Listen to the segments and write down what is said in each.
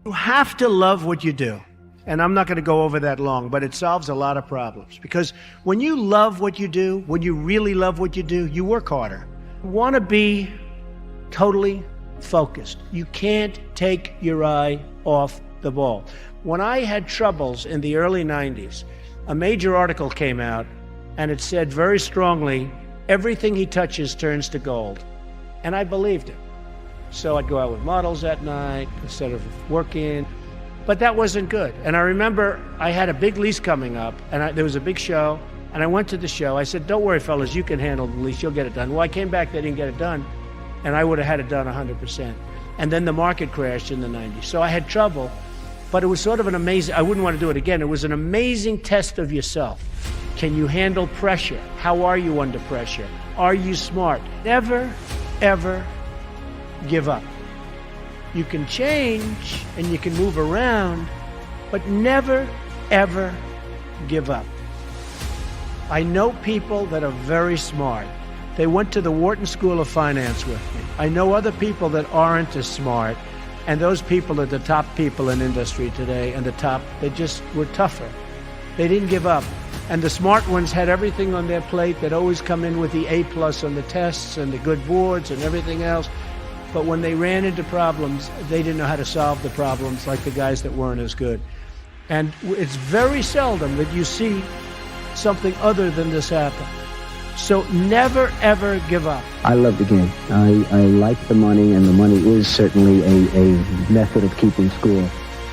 You have to love what you do. And I'm not going to go over that long, but it solves a lot of problems. Because when you love what you do, when you really love what you do, you work harder. You want to be totally focused. You can't take your eye off the ball. When I had troubles in the early 90s, a major article came out and it said very strongly, everything he touches turns to gold. And I believed it. So I'd go out with models at night instead of working. But that wasn't good. And I remember I had a big lease coming up, and there was a big show, and I went to the show. I said, don't worry, fellas, you can handle the lease. You'll get it done. Well, I came back, they didn't get it done, and I would have had it done 100%. And then the market crashed in the 90s. So I had trouble, but it was sort of an amazing, I wouldn't want to do it again. It was an amazing test of yourself. Can you handle pressure? How are you under pressure? Are you smart? Never, ever give up. You can change and you can move around, but never, ever give up. I know people that are very smart. They went to the Wharton School of Finance with me. I know other people that aren't as smart, and those people are the top people in industry today, and they just were tougher. They didn't give up. And the smart ones had everything on their plate. They'd always come in with the A+ on the tests and the good boards and everything else. But when they ran into problems, they didn't know how to solve the problems like the guys that weren't as good. And it's very seldom that you see something other than this happen. So never, ever give up. I love the game. I like the money, and the money is certainly a method of keeping score.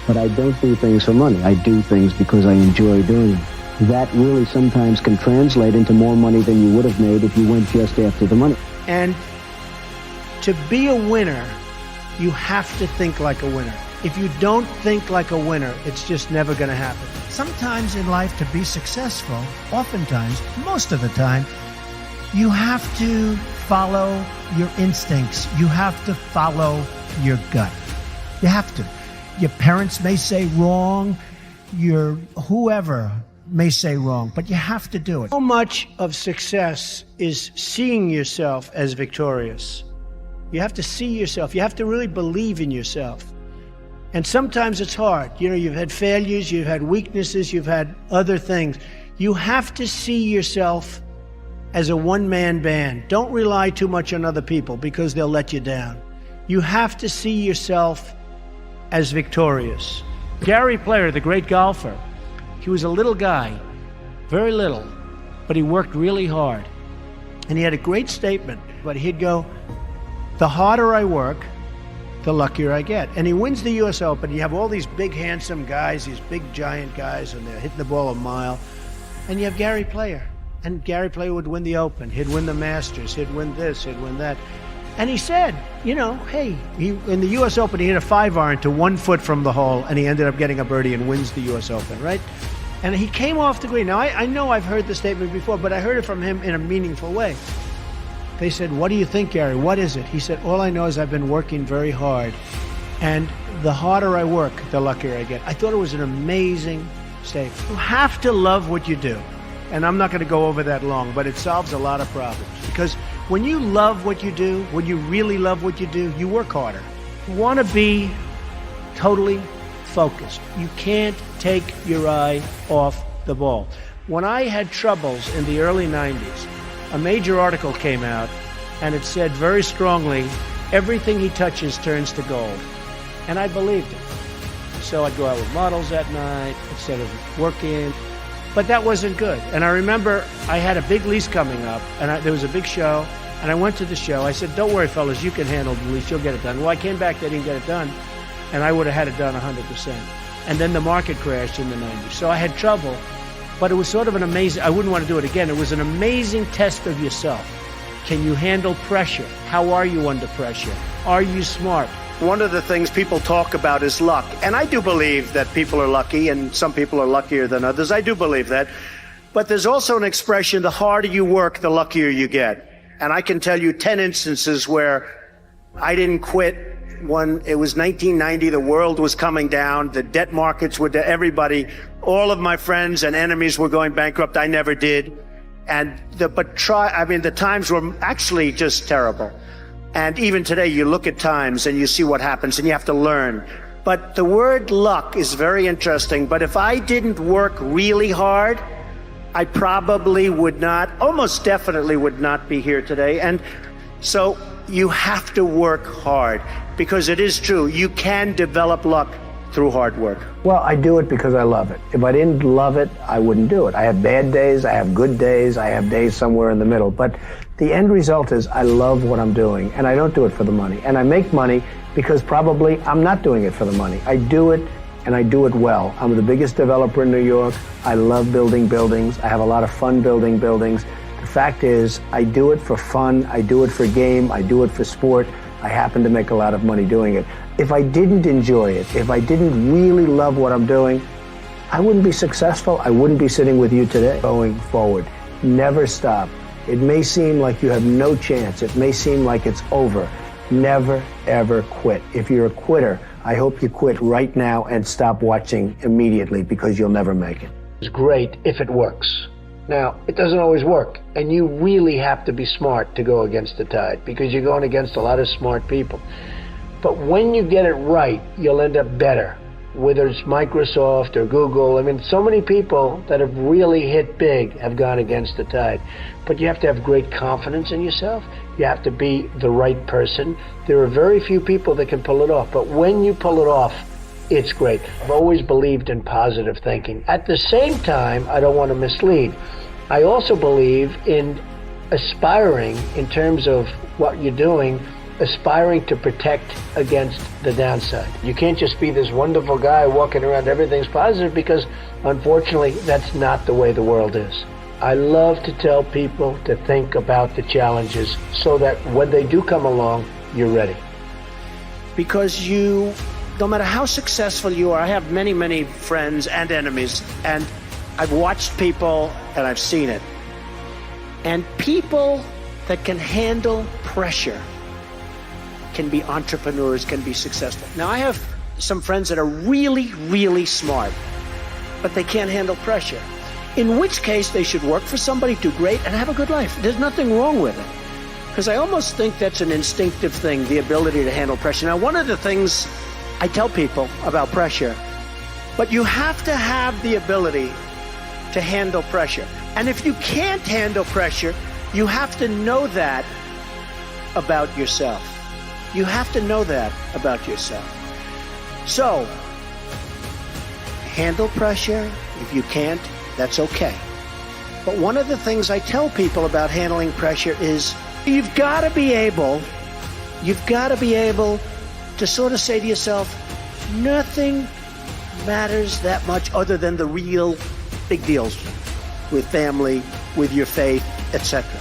But I don't do things for money. I do things because I enjoy doing them. That really sometimes can translate into more money than you would have made if you went just after the money. And to be a winner, you have to think like a winner. If you don't think like a winner, it's just never going to happen. Sometimes in life, to be successful, oftentimes, most of the time, you have to follow your instincts. You have to follow your gut. You have to. Your parents may say wrong, your whoever may say wrong, but you have to do it. So much of success is seeing yourself as victorious. You have to see yourself. You have to really believe in yourself. And sometimes it's hard. You know, you've had failures, you've had weaknesses, you've had other things. You have to see yourself as a one-man band. Don't rely too much on other people because they'll let you down. You have to see yourself as victorious. Gary Player, the great golfer, he was a little guy, very little, but he worked really hard. And he had a great statement, but he'd go, the harder I work, the luckier I get. And he wins the US Open. You have all these big, handsome guys, these big, giant guys, and they're hitting the ball a mile. And you have Gary Player. And Gary Player would win the Open. He'd win the Masters. He'd win this. He'd win that. And he said, you know, hey, in the US Open, he hit a 5-iron to 1 foot from the hole, and he ended up getting a birdie and wins the US Open, right? And he came off the green. Now, I know I've heard the statement before, but I heard it from him in a meaningful way. They said, what do you think, Gary? What is it? He said, all I know is I've been working very hard, and the harder I work, the luckier I get. I thought it was an amazing statement. You have to love what you do. And I'm not going to go over that long, but it solves a lot of problems. Because when you love what you do, when you really love what you do, you work harder. You want to be totally focused. You can't take your eye off the ball. When I had troubles in the early 90s, a major article came out, and it said very strongly, everything he touches turns to gold. And I believed it. So I'd go out with models at night instead of working. But that wasn't good. And I remember I had a big lease coming up, and there was a big show, and I went to the show. I said, don't worry, fellas, you can handle the lease. You'll get it done. Well, I came back, they didn't get it done, and I would have had it done 100%. And then the market crashed in the 90s. So I had trouble, but it was sort of an amazing, I wouldn't want to do it again. It was an amazing test of yourself. Can you handle pressure? How are you under pressure? Are you smart? One of the things people talk about is luck. And I do believe that people are lucky, and some people are luckier than others. I do believe that. But there's also an expression, the harder you work, the luckier you get. And I can tell you 10 instances where I didn't quit when it was 1990, the world was coming down, the debt markets were everybody, all of my friends and enemies were going bankrupt. I never did. And the times were actually just terrible. And even today, you look at times and you see what happens, and you have to learn. But the word luck is very interesting. But if I didn't work really hard, I probably would not, almost definitely would not be here today. And so you have to work hard, because it is true, you can develop luck through hard work. Well, I do it because I love it. If I didn't love it, I wouldn't do it. I have bad days, I have good days, I have days somewhere in the middle. But the end result is I love what I'm doing, and I don't do it for the money. And I make money because probably I'm not doing it for the money. I do it, and I do it well. I'm the biggest developer in New York. I love building buildings. I have a lot of fun building buildings. The fact is, I do it for fun. I do it for game. I do it for sport. I happen to make a lot of money doing it. If I didn't enjoy it, if I didn't really love what I'm doing, I wouldn't be successful. I wouldn't be sitting with you today. Going forward, never stop. It may seem like you have no chance. It may seem like it's over. Never, ever quit. If you're a quitter, I hope you quit right now and stop watching immediately, because you'll never make it. It's great if it works. Now, it doesn't always work, and you really have to be smart to go against the tide, because you're going against a lot of smart people. But when you get it right, you'll end up better, whether it's Microsoft or Google. I mean, so many people that have really hit big have gone against the tide. But you have to have great confidence in yourself. You have to be the right person. There are very few people that can pull it off, but when you pull it off, it's great. I've always believed in positive thinking. At the same time, I don't want to mislead. I also believe in aspiring, in terms of what you're doing, aspiring to protect against the downside. You can't just be this wonderful guy walking around, everything's positive, because unfortunately, that's not the way the world is. I love to tell people to think about the challenges so that when they do come along, you're ready. Because no matter how successful you are, I have many, many friends and enemies, and I've watched people and I've seen it. And people that can handle pressure can be entrepreneurs, can be successful. Now, I have some friends that are really, really smart, but they can't handle pressure. In which case, they should work for somebody, do great, and have a good life. There's nothing wrong with it. Because I almost think that's an instinctive thing, the ability to handle pressure. Now, one of the things I tell people about pressure, but you have to have the ability to handle pressure. And if you can't handle pressure, you have to know that about yourself. You have to know that about yourself. So, handle pressure. If you can't, that's okay. But one of the things I tell people about handling pressure is you've got to be able to sort of say to yourself, nothing matters that much other than the real big deals with family, with your faith, etc.